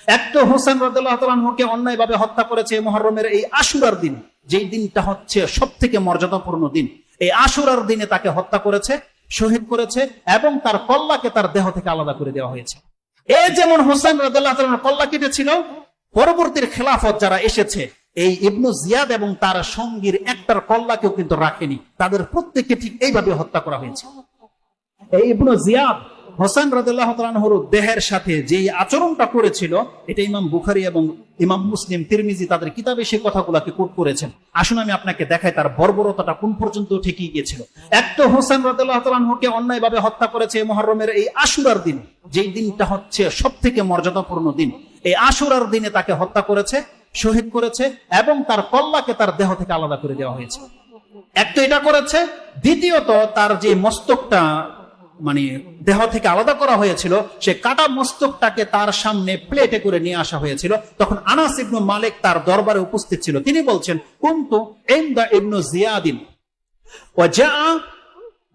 এক তো হোসেন রাদিয়াল্লাহু তাআলা আনহুকে অন্যায়ভাবে হত্যা করেছে মুহররমের এই আশুরার দিন, যেই দিনটা হচ্ছে সবথেকে মর্যাদাপূর্ণ দিন। এই আশুরার দিনে তাকে হত্যা করেছে, শহীদ করেছে এবং তার কল্লাকে তার দেহ থেকে আলাদা করে দেওয়া হয়েছে। এই যেমন হোসেন রাদিয়াল্লাহু তাআলার কল্লা কেটেছিল, পরবর্তীর খেলাফত যারা এসেছে এই ইবনু জিয়াদ এবং তার সঙ্গীর একটার কল্লাকেও কিন্তু রাখেনি, তাদের প্রত্যেককে ঠিক এইভাবে হত্যা করা হয়েছে। এই ইবনু জিয়াদ হোসেন রাদিয়াল্লাহু তাআলা আনহুর দেহের সাথে যে আচরণটা করেছিল, এটা ইমাম বুখারী এবং ইমাম মুসলিম, তিরমিজি তাদের কিতাবে সেই কথাগুলোকে কোট করেছেন। আসুন আমি আপনাকে দেখাই তার বর্বরতাটা কোন পর্যন্ত ঠেকিয়ে গিয়েছিল। এক তো হোসেন রাদিয়াল্লাহু তাআলা আনহুকে অন্যায়ভাবে হত্যা করেছে মুহররমের এই আশুরার দিন, যেই দিনটা হচ্ছে সবথেকে মর্যাদাপূর্ণ দিন। এই আশুরার দিনে তাকে হত্যা করেছে, শহীদ করেছে এবং তার কল্লাকে তার দেহ থেকে আলাদা করে দেওয়া হয়েছে। এক তো এটা করেছে, দ্বিতীয়ত তার যে মস্তকটা মানে দেহ থেকে আলাদা করা হয়েছিল, সে কাটা মস্তকটাকে তার সামনে প্লেটে করে নিয়ে আসা হয়েছিল। তখন আনাস ইবনে মালিক তার দরবারে উপস্থিত ছিল। তিনি বলছেন, কুনতু ইনদা ইবনে জিয়াদিন ওয়া জাআ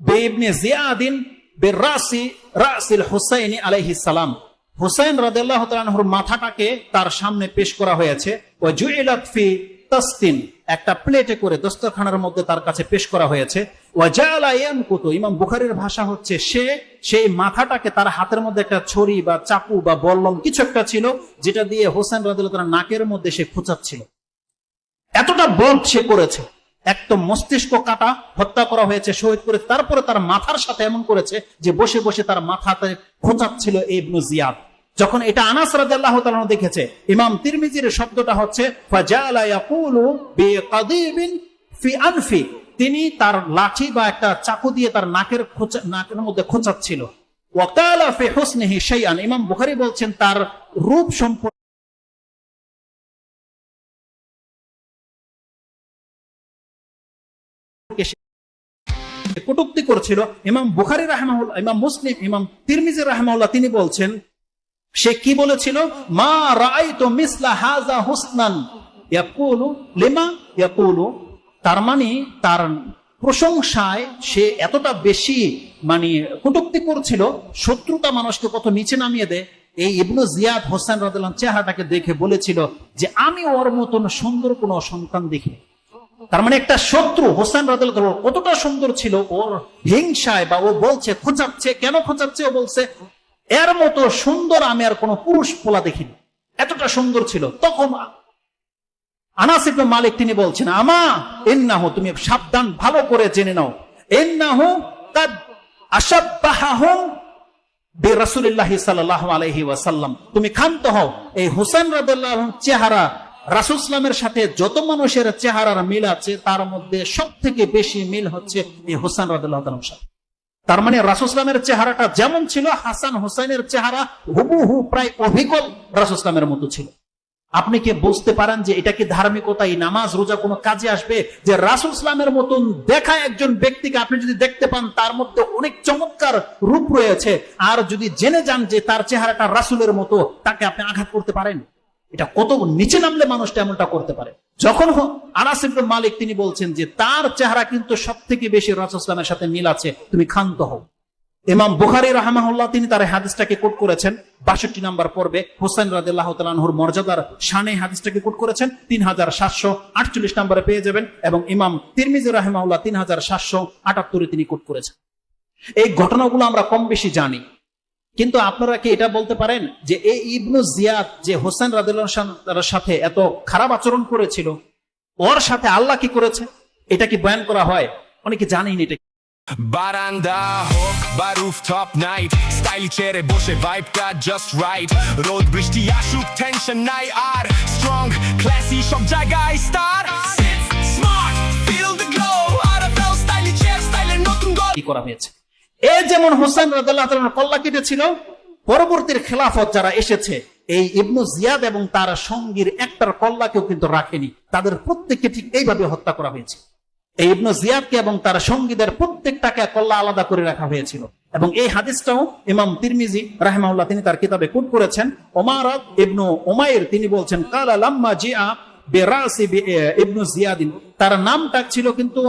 বিইবনে জিয়াদিন বিরাসিল হুসাইন আলাইহিস সালাম। হুসাইন রাদিয়াল্লাহু তাআলা আনহুর মাথাটাকে তার সামনে পেশ করা হয়েছে। ওয়া জুইলাত ফি তাসতিন, একটা প্লেটে করে দস্তরখানার মধ্যে তার কাছে পেশ করা হয়েছে। ওয়া জাআলা ইয়ানকুতু, ইমাম বুখারীর ভাষা হচ্ছে সেই মাথাটাকে তার হাতের মধ্যে একটা ছুরি বা চাকু বা বল্লম কিছু একটা ছিল, যেটা দিয়ে হোসেন রাদিয়াল্লাহু তাআলা নাকের মধ্যে সে খোঁচাচ্ছিল। এতটা বধ সে করেছে। এক তো মস্তিষ্ক কাটা, হত্যা করা হয়েছে, শহীদ করেছে, তারপরে তার মাথার সাথে এমন করেছে যে বসে বসে তার মাথাতে খোঁচাচ্ছিল ইবনু জিয়াদ। যখন এটা আনাস রাদিয়াল্লাহু তাআলা দেখেছে, ইমাম তিরমিজির শব্দটা হচ্ছে ফাজালা ইয়াকুলু বিকাদিবিন ফি আনফি, তিনি তার লাঠি বা একটা চাকু দিয়ে তার নাকের মধ্যে খোঁচাচ্ছিল। ওয়া কালা ফি হুসনিহি শাইআন, ইমাম বুখারী বলছেন তার রূপ সম্পর্কে কটূক্তি করেছিল। ইমাম বুখারী রাহিমাহুল্লাহ, ইমাম মুসলিম, ইমাম তিরমিজি রাহিমাহুল্লাহ তিনি বলছেন, সে কি বলেছিল, মা রাআইতু মিসলা হাযা হুসনান ইয়াকুলু লিমা ইয়াকুলু, তার মানে তার প্রশংসায় সে এতটা বেশি মানে কটূক্তি করছিল, শত্রুতা মানুষকে কত নিচে নামিয়ে দেয়। এই ইবনু জিয়াদ হোসেন রাদিয়াল্লাহু আনহু চেহারাটাকে দেখে বলেছিল যে আমি ওর মতন সুন্দর কোন সন্তান দেখি। তার মানে একটা শত্রু হোসেন রাদিয়াল্লাহু আনহু কতটা সুন্দর ছিল, ওর হিংসায় বা ও বলছে খোঁচাচ্ছে, কেন খোঁচাচ্ছে, ও বলছে এর মতো সুন্দর আমি আর কোন পুরুষ পোলা দেখিনি, এতটা সুন্দর ছিল। তখন আনাস ইবনে মালিক তিনি বলছেন, আমা ইন্নাহু, তুমি সাবধান ভালো করে জেনে নাও, ইন্নাহু কাদ আশাব্বাহাহুম বিরাসূলিল্লাহি সাল্লাল্লাহু আলাইহি ওয়াসাল্লাম, তুমি ক্ষান্ত হও, এই হোসেন রাদিয়াল্লাহু আনহু চেহারা রাসূল সাল্লাল্লাহু আলাইহি ওয়াসাল্লামের সাথে যত মানুষের চেহারার মিল আছে তার মধ্যে সবথেকে বেশি মিল হচ্ছে এই হোসেন রাদিয়াল্লাহু তাআলার সাথে। তার মানে রাসূল সাল্লাল্লাহু আলাইহি ওয়াসাল্লামের চেহারাটা যেমন ছিল, হাসান হোসেনের চেহারা হুবহু প্রায় অবিকল রাসূল সাল্লাল্লাহু আলাইহি ওয়াসাল্লামের মতো ছিল। আপনি কি বুঝতে পারেন যে এটা কি ধার্মিকতা, এই নামাজ রোজা কোনো কাজে আসবে? যে রাসূল সাল্লাল্লাহু আলাইহি ওয়াসাল্লামের মতন দেখা একজন ব্যক্তিকে আপনি যদি দেখতে পান তার মধ্যে অনেক চমৎকার রূপ রয়েছে, আর যদি জেনে যান যে তার চেহারাটা রাসূলের মতো, তাকে আপনি আঘাত করতে পারেন? এটা কত নিচে নামলে মানুষটা এমনটা করতে পারে। যখন আনাস ইবনে মালিক তিনি বলছেন যে তার চেহারা কিন্তু সবথেকে বেশি রাসূল সাল্লাল্লাহু আলাইহি ওয়াসাল্লামের সাথে মিল আছে, তুমি ক্ষান্ত হও। ইমাম বুখারী রাহিমাহুল্লাহ তিনি তার হাদিসটাকে কোট করেছেন 62 নম্বর পর্বে, হোসেন রাদিয়াল্লাহু তাআলা আনহুর মর্যাদার শানে হাদিসটাকে কোট করেছেন 3748 নম্বরে পেয়ে যাবেন, এবং ইমাম তিরমিজি রাহিমাহুল্লাহ 3778 তিনি কোট করেছেন। এই ঘটনাগুলো আমরা কম বেশি জানি, কিন্তু আপনারা কি এটা বলতে পারেন যে এই ইবনু জিয়াদ যে হোসেন রাদিয়াল্লাহু তাআলার সাথে এত খারাপ আচরণ করেছিল, ওর সাথে আল্লাহ কি করেছে? এটা কি বয়ান করা হয়? অনেকে জানেন এটা। বারান্দা হোক বা রুফটপ নাইট, স্টাইলি চেয়ারে বসে ভাইবটা জাস্ট রাইট, রোদ বৃষ্টি আসুক টেনশন নাই আর, স্ট্রং ক্লাসি সব জায়গায় star, smart feel the glow, RFL stylish chair স্টাইলের নতুন গল্প কি করা হয়েছে। এই যেমন হোসেন রাদিয়াল্লাহু তাআলার কল্লা কেটেছিল, পরবর্তীর খেলাফত যারা এসেছে এই ইবনু জিয়াদ এবং তার সঙ্গীর একটার কল্লাকেও কিন্তু রাখেনি, তাদের প্রত্যেককে ঠিক এইভাবে হত্যা করা হয়েছে। এই ইবনু জিয়াদকে এবং তার সঙ্গীদের প্রত্যেকটাকে কল্লা আলাদা করে রাখা হয়েছিল। এবং এই হাদিসটাও ইমাম তিরমিজি রাহিমাহুল্লাহ তিনি তার কিতাবে কোট করেছেন। ওমর ইবনু উমাইর তিনি বলছেন, কালা লাম্মা জিআ বিরাসি ইবনু জিয়াদিন, তার নামটা ছিল কিন্তু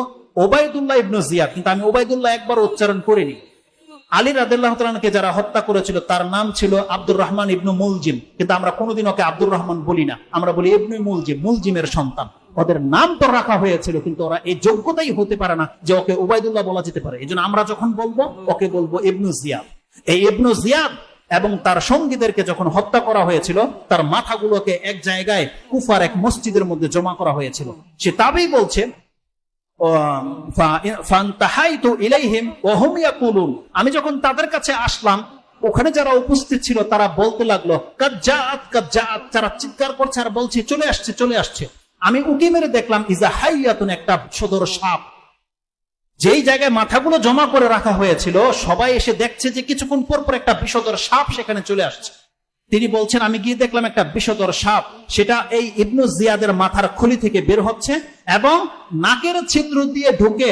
ওবাইদুল্লাহ ইবনু জিয়াদ, কিন্তু আমি ওবাইদুল্লাহ একবার উচ্চারণ করিনি, আলী রাদিয়াল্লাহু তাআলা আনহুকে যারা হত্যা করেছিল তার নাম ছিল আব্দুর রহমান ইবনু মুলজিম, কিন্তু আমরা কোনোদিন ওকে আব্দুর রহমান বলি না, আমরা বলি ইবনু মুলজিম, মুলজিমের সন্তান। ওদের নাম তো রাখা হয়েছিল, কিন্তু ওরা এই যোগ্যতাই হতে পারে না যে ওকে উবাইদুল্লাহ বলা যেতে পারে। এই জন্য আমরা যখন বলবো ওকে বলবো ইবনু জিয়াদ। এই ইবনু জিয়াদ এবং তার সঙ্গীদেরকে যখন হত্যা করা হয়েছিল, তার মাথাগুলোকে এক জায়গায় কুফার এক মসজিদের মধ্যে জমা করা হয়েছিল। সে তাবেই বলছে, আমি যখন তাদের কাছে আসলাম, ওখানে যারা উপস্থিত ছিল তারা বলতে লাগলো কাজ্জাত কাজ্জাত, যারা চিৎকার করছে আর বলছে চলে আসছে চলে আসছে। আমি উকি মেরে দেখলাম ইজা হাইয়াতুন, একটা সদর সাপ। যেই জায়গায় মাথাগুলো জমা করে রাখা হয়েছিল, সবাই এসে দেখছে যে কিছুক্ষণ পর পর একটা বিষধর সাপ সেখানে চলে আসছে। তিনি বলছেন আমি গিয়ে দেখলাম একটা বিষধর সাপ, সেটা এই ইবনু জিয়াদের মাথার খুলি থেকে বের হচ্ছে এবং নাকের ছিদ্র দিয়ে ঢুকে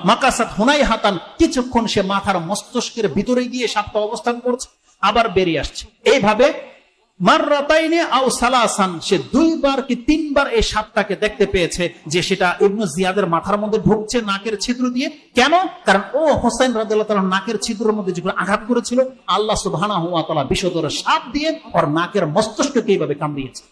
মাকাসাত হুনাই হাতান, কিছুক্ষণ সে মাথার মস্তিষ্কের ভিতরে গিয়ে সাপটা অবস্থান করছে, আবার বেরিয়ে আসছে। এইভাবে মাররাতাইনি আও সালাসান, সে 2 বার কি 3 বার এই সাপটাকে দেখতে পেয়েছে যে সেটা ইবনু জিয়াদের মাথার মধ্যে ঢুকছে নাকের ছিদ্র দিয়ে। কেন? কারণ ও হোসেন রাদিয়াল্লাহু তাআলা নাকের ছিদ্রের মধ্যে যেগুলো আঘাত করেছিল, আল্লাহ সুবহানাহু ওয়া তাআলা বিষধর সাপ দিয়ে ওর নাকের মস্তিষ্ককে এইভাবে কামড়িয়েছে।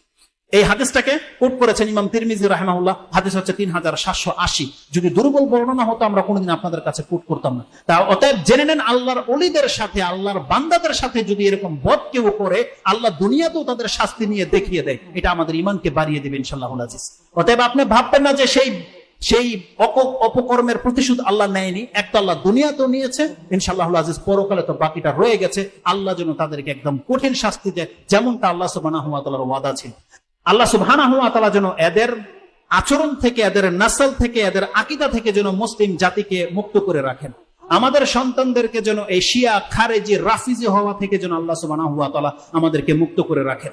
এই হাদিসটাকে কোট করেছেন ইমাম তিরমিজি রাহিমাহুল্লাহ, হাদিস হচ্ছে 3780। যদি দুর্বল বর্ণনা হতো আমরা কোনোদিন আপনাদের কাছে কোট করতাম না। তা অতএব জেনে নেন, আল্লাহর ওলিদের সাথে, আল্লাহর বান্দাদের সাথে যদি এরকম বদ কেউ করে, আল্লাহ দুনিয়াতেও তাদের শাস্তি নিয়ে দেখিয়ে দেয়। এটা আমাদের ঈমানকে বাড়িয়ে দেবে ইনশাআল্লাহুল আজিজ। অতএব আপনি ভাববেন না যে সেই অপকর্মের প্রতিশোধ আল্লাহ নেয়নি। এক তো আল্লাহ দুনিয়াতেও নিয়েছে ইনশাআল্লাহুল আজিজ, পরকালে তো বাকিটা রয়ে গেছে। আল্লাহ যেন তাদেরকে একদম কঠিন শাস্তি দেয়, যেমনটা আল্লাহ সুবহানাহু ওয়া তাআলার ওয়াদা ছিল। আল্লাহ সুবহানাহু ওয়া তাআলা যেন এদের আচরণ থেকে, এদের নাসল থেকে, এদের আকীদা থেকে যেন মুসলিম জাতিকে মুক্ত করে রাখেন। আমাদের সন্তানদেরকে যেন এই শিয়া, খারেজি, রাফিজি হওয়া থেকে যেন আল্লাহ সুবহানাহু ওয়া তাআলা আমাদেরকে মুক্ত করে রাখেন।